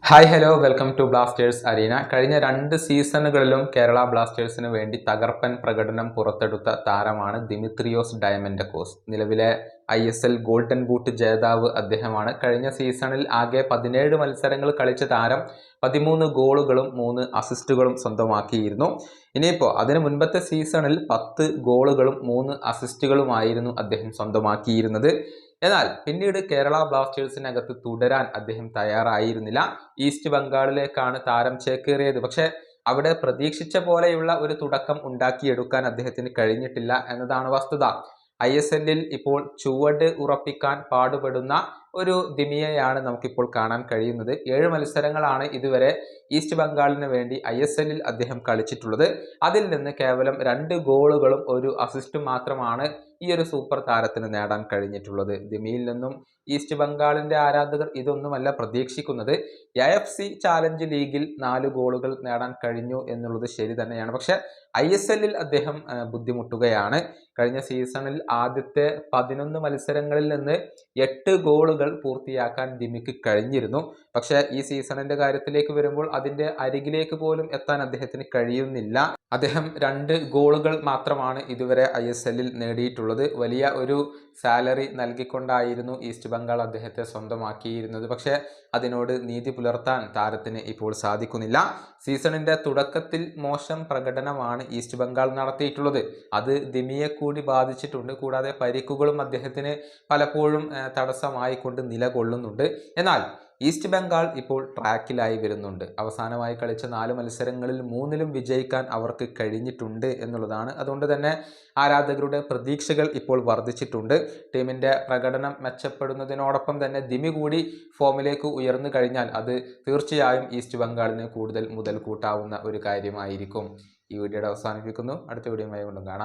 Hi hello welcome to Blasters arena. കഴിഞ്ഞ 2 സീസണുകളിലും കേരള ബ്ലാസ്റ്റേഴ്സിന് വേണ്ടി തകർപ്പൻ പ്രകടനം പുറത്തെടുത്ത താരമാണ് ദിമിത്രിയോസ് ഡയമൻഡക്കോസ്. നിലവിലെ ISL ഗോൾഡൻ ബൂട്ട് ജേതാവ് അദ്ദേഹമാണ്. കഴിഞ്ഞ സീസണിൽ ആകെ 17 മത്സരങ്ങൾ കളിച്ച താരം 13 ഗോളുകളും 3 അസിസ്റ്റുകളും സ്വന്തമാക്കിയിരുന്നു. ഇനിയിപ്പോൾ അതിന് മുൻപത്തെ സീസണിൽ 10 ഗോളുകളും 3 അസിസ്റ്റുകളുമായിരുന്നു അദ്ദേഹം സ്വന്തമാക്കിയിരുന്നത്. എന്നാൽ പിന്നീട് കേരള ബ്ലാസ്റ്റേഴ്സിനകത്ത് തുടരാൻ അദ്ദേഹം തയ്യാറായിരുന്നില്ല. ഈസ്റ്റ് ബംഗാളിലേക്കാണ് താരം ചേക്കേറിയത്. പക്ഷെ അവിടെ പ്രതീക്ഷിച്ച പോലെയുള്ള ഒരു തുടക്കം ഉണ്ടാക്കിയെടുക്കാൻ അദ്ദേഹത്തിന് കഴിഞ്ഞിട്ടില്ല എന്നതാണ് വസ്തുത. ISLൽ ഇപ്പോൾ ചുവട് ഉറപ്പിക്കാൻ പാടുപെടുന്ന ഒരു ദിമിയെയാണ് നമുക്കിപ്പോൾ കാണാൻ കഴിയുന്നത്. 7 മത്സരങ്ങളാണ് ഇതുവരെ ഈസ്റ്റ് ബംഗാളിന് വേണ്ടി ISLൽ അദ്ദേഹം കളിച്ചിട്ടുള്ളത്. അതിൽ നിന്ന് കേവലം 2 ഗോളുകളും 1 അസിസ്റ്റും മാത്രമാണ് ഈ ഒരു സൂപ്പർ താരത്തിന് നേടാൻ കഴിഞ്ഞിട്ടുള്ളത്. ദിമിയിൽ നിന്നും ഈസ്റ്റ് ബംഗാളിന്റെ ആരാധകർ ഇതൊന്നുമല്ല പ്രതീക്ഷിക്കുന്നത്. AFC ചാലഞ്ച് ലീഗിൽ 4 ഗോളുകൾ നേടാൻ കഴിഞ്ഞു എന്നുള്ളത് ശരി തന്നെയാണ്. പക്ഷെ ISLൽ അദ്ദേഹം ബുദ്ധിമുട്ടുകയാണ്. കഴിഞ്ഞ സീസണിൽ ആദ്യത്തെ 11 മത്സരങ്ങളിൽ നിന്ന് 8 ഗോളുകൾ പൂർത്തിയാക്കാൻ ദിമിക്ക് കഴിഞ്ഞിരുന്നു. പക്ഷെ ഈ സീസണിന്റെ കാര്യത്തിലേക്ക് വരുമ്പോൾ അതിന്റെ അരികിലേക്ക് പോലും എത്താൻ അദ്ദേഹത്തിന് കഴിയുന്നില്ല. അദ്ദേഹം 2 ഗോളുകൾ മാത്രമാണ് ഇതുവരെ ISLൽ നേടിയിട്ടുള്ളത്. വലിയ ഒരു സാലറി നൽകിക്കൊണ്ടായിരുന്നു ഈസ്റ്റ് ബംഗാൾ അദ്ദേഹത്തെ സ്വന്തമാക്കിയിരുന്നത്. പക്ഷേ അതിനോട് നീതി പുലർത്താൻ താരത്തിന് ഇപ്പോൾ സാധിക്കുന്നില്ല. സീസണിന്റെ തുടക്കത്തിൽ മോശം പ്രകടനമാണ് ഈസ്റ്റ് ബംഗാൾ നടത്തിയിട്ടുള്ളത്. അത് ദിമിയെ കൂടി ബാധിച്ചിട്ടുണ്ട്. കൂടാതെ പരിക്കുകളും അദ്ദേഹത്തിന് പലപ്പോഴും തടസ്സമായിക്കൊണ്ട് നിലകൊള്ളുന്നുണ്ട്. എന്നാൽ ഈസ്റ്റ് ബംഗാൾ ഇപ്പോൾ ട്രാക്കിലായി വരുന്നുണ്ട്. അവസാനമായി കളിച്ച 4 മത്സരങ്ങളിൽ 3ലും വിജയിക്കാൻ അവർക്ക് കഴിഞ്ഞിട്ടുണ്ട് എന്നുള്ളതാണ്. അതുകൊണ്ട് തന്നെ ആരാധകരുടെ പ്രതീക്ഷകൾ ഇപ്പോൾ വർദ്ധിച്ചിട്ടുണ്ട്. ടീമിൻ്റെ പ്രകടനം മെച്ചപ്പെടുന്നതിനോടൊപ്പം തന്നെ ദിമി കൂടി ഫോമിലേക്ക് ഉയർന്നു കഴിഞ്ഞാൽ അത് തീർച്ചയായും ഈസ്റ്റ് ബംഗാളിന് കൂടുതൽ മുതൽ കൂട്ടാവുന്ന ഒരു കാര്യമായിരിക്കും. ഈ വീഡിയോയുടെ അവസാനിപ്പിക്കുന്നു. അടുത്ത വീഡിയോയുമായി വീണ്ടും കാണാം.